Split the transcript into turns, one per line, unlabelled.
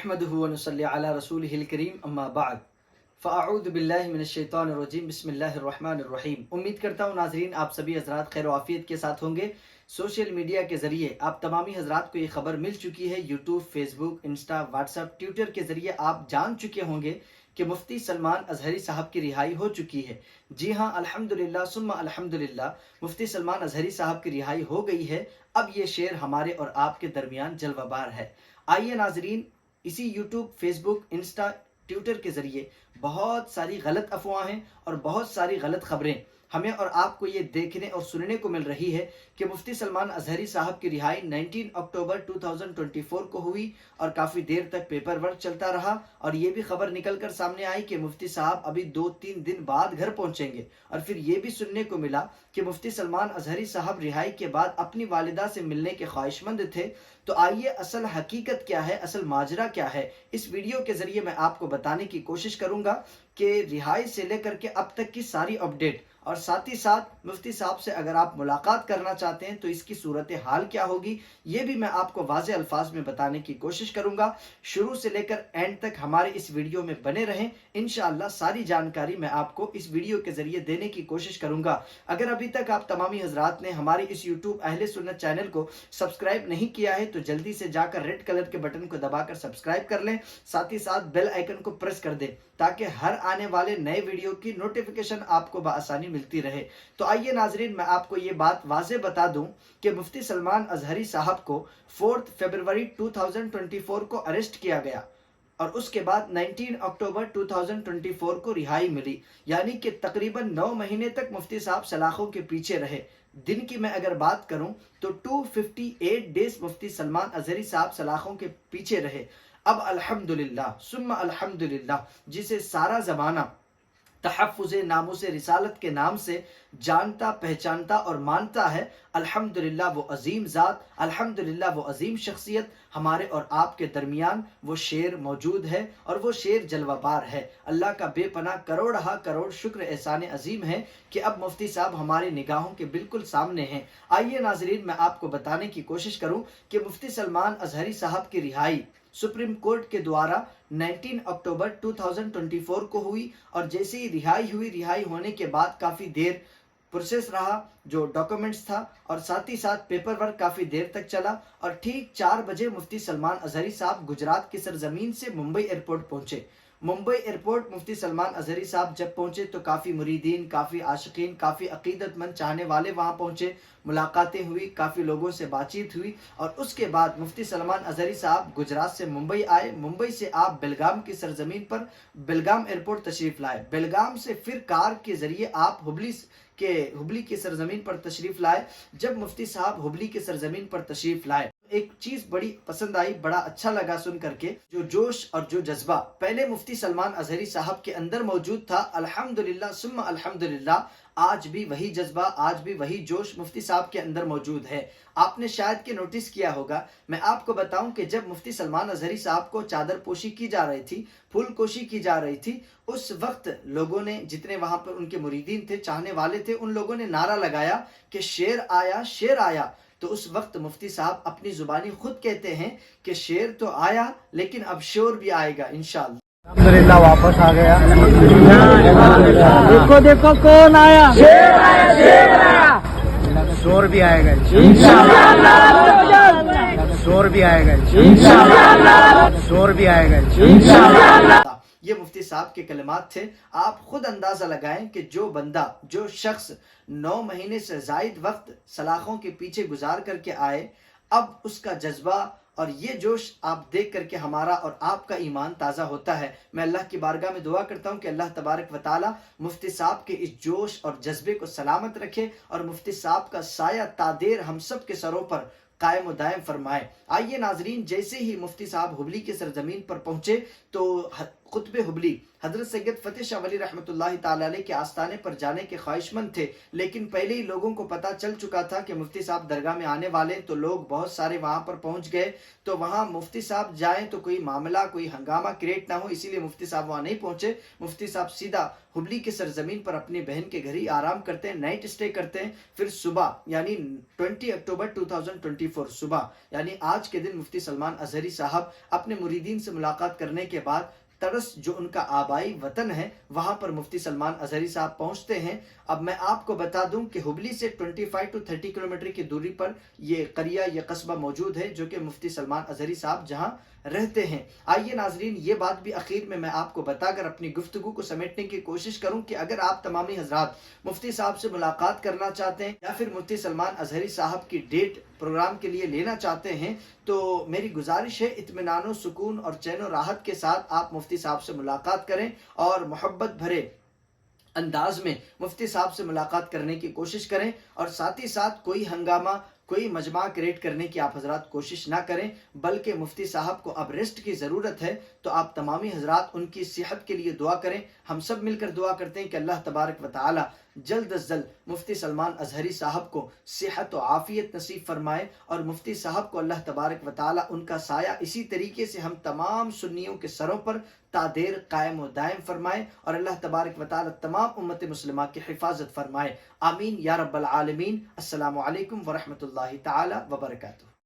نحمده ونصلي على رسوله الكريم اما بعد فاعوذ باللہ من الشیطان الرجیم بسم اللہ الرحمن الرحیم۔ امید کرتا ہوں ناظرین آپ سبھی حضرات خیر و عافیت کے ساتھ ہوں گے۔ سوشل میڈیا کے ذریعے آپ تمامی حضرات کو یہ خبر مل چکی ہے، یوٹیوب، فیس بک، انسٹا، واٹس ایپ، ٹویٹر کے ذریعے آپ جان چکے ہوں گے کہ مفتی سلمان اظہری صاحب کی رہائی ہو چکی ہے۔ جی ہاں، الحمدللہ ثم الحمدللہ، مفتی سلمان اظہری صاحب کی رہائی ہو گئی ہے۔ اب یہ شعر ہمارے اور آپ کے درمیان جلوہ بار ہے۔ آئیے ناظرین، اسی یوٹیوب، فیس بک، انسٹا، ٹویٹر کے ذریعے بہت ساری غلط افواہیں اور بہت ساری غلط خبریں ہمیں اور آپ کو یہ دیکھنے اور سننے کو مل رہی ہے کہ مفتی سلمان اظہری صاحب کی رہائی 19 اکتوبر 2024 کو ہوئی اور کافی دیر تک پیپر ورک چلتا رہا، اور یہ بھی خبر نکل کر سامنے آئی کہ مفتی صاحب ابھی 2-3 دن بعد گھر پہنچیں گے، اور پھر یہ بھی سننے کو ملا کہ مفتی سلمان اظہری صاحب رہائی کے بعد اپنی والدہ سے ملنے کے خواہش مند تھے۔ تو آئیے اصل حقیقت کیا ہے، اصل ماجرا کیا ہے، اس ویڈیو کے ذریعے میں آپ کو بتانے کی کوشش کروں گا کہ رہائی سے لے کر کے اب تک کی ساری اپڈیٹ، اور ساتھ ہی ساتھ مفتی صاحب سے اگر آپ ملاقات کرنا چاہتے ہیں تو اس کی صورتحال کیا ہوگی، یہ بھی میں آپ کو واضح الفاظ میں بتانے کی کوشش کروں گا۔ شروع سے لے کر اینڈ تک ہمارے اس ویڈیو میں بنے رہیں، انشاءاللہ ساری جانکاری میں آپ کو اس ویڈیو کے ذریعے دینے کی کوشش کروں گا۔ اگر ابھی تک آپ تمامی حضرات نے ہمارے اس یوٹیوب اہل سنت چینل کو سبسکرائب نہیں کیا ہے تو جلدی سے جا کر ریڈ کلر کے بٹن کو دبا کر سبسکرائب کر لیں، ساتھ ہی ساتھ بیل آئیکن کو پریس کر دیں تاکہ ہر آنے والے نئے ویڈیو کی نوٹیفیکیشن آپ کو بآسانی ملتی رہے۔ تو آئیے ناظرین، میں آپ کو یہ بات واضح بتا دوں کہ مفتی سلمان اظہری صاحب کو 4 فروری 2024 کو اریسٹ کیا گیا، اور اس کے بعد 19 اکتوبر 2024 کو رہائی ملی، یعنی کہ تقریباً 9 مہینے تک مفتی صاحب سلاخوں کے پیچھے رہے۔ دن کی میں اگر بات کروں تو 258 ڈیز مفتی سلمان اظہری صاحب سلاخوں کے پیچھے رہے۔ اب الحمدللہ ثم الحمدللہ، جسے سارا زمانہ تحفظ ناموس رسالت کے نام سے جانتا، پہچانتا اور مانتا ہے، الحمدللہ وہ عظیم ذات، الحمدللہ وہ عظیم شخصیت ہمارے اور آپ کے درمیان وہ شعر موجود ہے، اور وہ شعر جلوہ بار ہے۔ اللہ کا بے پناہ کروڑہا کروڑ شکر احسان عظیم ہے کہ اب مفتی صاحب ہماری نگاہوں کے بالکل سامنے ہیں۔ آئیے ناظرین، میں آپ کو بتانے کی کوشش کروں کہ مفتی سلمان اظہری صاحب کی رہائی سپریم کورٹ کے دوارا 19 اکتوبر 2024 کو ہوئی، اور جیسے ہی رہائی ہوئی، رہائی ہونے کے بعد کافی دیر پروسیس رہا، جو ڈاکومنٹس تھا، اور ساتھ ہی ساتھ پیپر ورک کافی دیر تک چلا، اور ٹھیک 4 بجے مفتی سلمان اظہری صاحب گجرات کی سرزمین سے ممبئی ایئرپورٹ پہنچے۔ ممبئی ایئرپورٹ مفتی سلمان اظہری صاحب جب پہنچے تو کافی مریدین، کافی عاشقین، کافی عقیدت مند چاہنے والے وہاں پہنچے، ملاقاتیں ہوئی، کافی لوگوں سے بات چیت ہوئی، اور اس کے بعد مفتی سلمان اظہری صاحب گجرات سے ممبئی آئے۔ ممبئی سے آپ بیلگام کی سرزمین پر بیلگام ایئرپورٹ تشریف لائے۔ بیلگام سے پھر کار کے ذریعے آپ ہبلی کی سرزمین پر تشریف لائے۔ جب مفتی صاحب ہبلی کی سرزمین پر تشریف لائے، ایک چیز بڑی پسند آئی، بڑا اچھا لگا سن کر کے، جو جوش اور جو جذبہ پہلے مفتی سلمان اظہری صاحب کے اندر موجود تھا، الحمدللہ ثم الحمدللہ آج بھی وہی جذبہ، آج بھی وہی جوش مفتی صاحب کے اندر موجود ہے۔ آپ نے شاید کہ نوٹس کیا ہوگا، میں آپ کو بتاؤں کہ جب مفتی سلمان اظہری صاحب کو چادر پوشی کی جا رہی تھی، پھول کوشی کی جا رہی تھی، اس وقت لوگوں نے، جتنے وہاں پر ان کے مریدین تھے، چاہنے والے تھے، ان لوگوں نے نعرہ لگایا کہ شیر آیا، شیر آیا۔ تو اس وقت مفتی صاحب اپنی زبانی خود کہتے ہیں کہ شیر تو آیا لیکن اب شور بھی آئے گا انشاءاللہ۔
الحمدللہ واپس آ گیا۔ دیکھو دیکھو کون آیا، شیر آیا، شیر آیا، شور بھی آئے گا شور بھی آئے گا شور بھی آئے گا۔
یہ مفتی صاحب کے کلمات تھے۔ آپ خود اندازہ لگائیں کہ جو بندہ، جو شخص 9 مہینے سے زائد وقت سلاخوں کے پیچھے گزار کر کے آئے، اب اس کا جذبہ اور یہ جوش آپ دیکھ کر کے ہمارا اور آپ کا ایمان تازہ ہوتا ہے۔ میں اللہ کی بارگاہ میں دعا کرتا ہوں کہ اللہ تبارک و تعالی مفتی صاحب کے اس جوش اور جذبے کو سلامت رکھے، اور مفتی صاحب کا سایہ تادیر ہم سب کے سروں پر قائم و دائم فرمائے۔ آئیے ناظرین، جیسے ہی مفتی صاحب ہبلی کی سرزمین پر پہنچے تو قطب حبلی حضرت سید فتح شاہ ولی رحمۃ اللہ تعالی علیہ کے آستانے پر جانے کے خواہشمند تھے، لیکن پہلے ہی لوگوں کو پتہ چل چکا تھا کہ مفتی صاحب درگاہ میں آنے والے، تو لوگ بہت سارے وہاں پر پہنچ گئے۔ تو وہاں مفتی صاحب جائیں تو کوئی معاملہ، کوئی ہنگامہ کریٹ نہ ہو، اسی لیے مفتی صاحب وہاں نہیں پہنچے۔ مفتی صاحب سیدھا حبلی کی سرزمین پر اپنی بہن کے گھر ہی آرام کرتے ہیں، نائٹ اسٹے کرتے ہیں۔ پھر صبح یعنی 20 اکتوبر 2024 صبح یعنی آج کے دن مفتی سلمان ازہری صاحب اپنے مریدین سے ملاقات کرنے کے بعد طرس جو ان کا آبائی وطن ہے وہاں پر مفتی سلمان ازہری صاحب پہنچتے ہیں۔ اب میں آپ کو بتا دوں کہ حبلی سے 25 to 30 کلومیٹر کی دوری پر یہ قریہ، یہ قصبہ موجود ہے جو کہ مفتی سلمان ازہری صاحب جہاں رہتے ہیں۔ آئیے ناظرین، یہ بات بھی اخیر میں آپ کو بتا کر اپنی گفتگو کو سمیٹنے کی کوشش کروں کہ اگر آپ تمامی حضرات مفتی صاحب سے ملاقات کرنا چاہتے ہیں یا پھر مفتی سلمان ازہری صاحب کی ڈیٹ پروگرام کے لیے لینا چاہتے ہیں تو میری گزارش ہے اطمینان و سکون اور چین و راحت کے ساتھ آپ مفتی صاحب سے ملاقات کریں اور محبت بھرے انداز میں مفتی صاحب سے ملاقات کرنے کی کوشش کریں، اور ساتھ ہی ساتھ کوئی ہنگامہ، کوئی مجمع کریٹ کرنے کی آپ حضرات کوشش نہ کریں، بلکہ مفتی صاحب کو اب ریسٹ کی ضرورت ہے۔ تو آپ تمامی حضرات ان کی صحت کے لیے دعا کریں۔ ہم سب مل کر دعا کرتے ہیں کہ اللہ تبارک و تعالی جلد از جلد مفتی سلمان ازہری صاحب کو صحت و عافیت نصیب فرمائے، اور مفتی صاحب کو اللہ تبارک و تعالی ان کا سایہ اسی طریقے سے ہم تمام سنیوں کے سروں پر تا دیر قائم و دائم فرمائے، اور اللہ تبارک و تعالی تمام امت مسلمہ کی حفاظت فرمائے۔ آمین یا رب العالمین۔ السلام علیکم ورحمۃ اللہ تعالی وبرکاتہ۔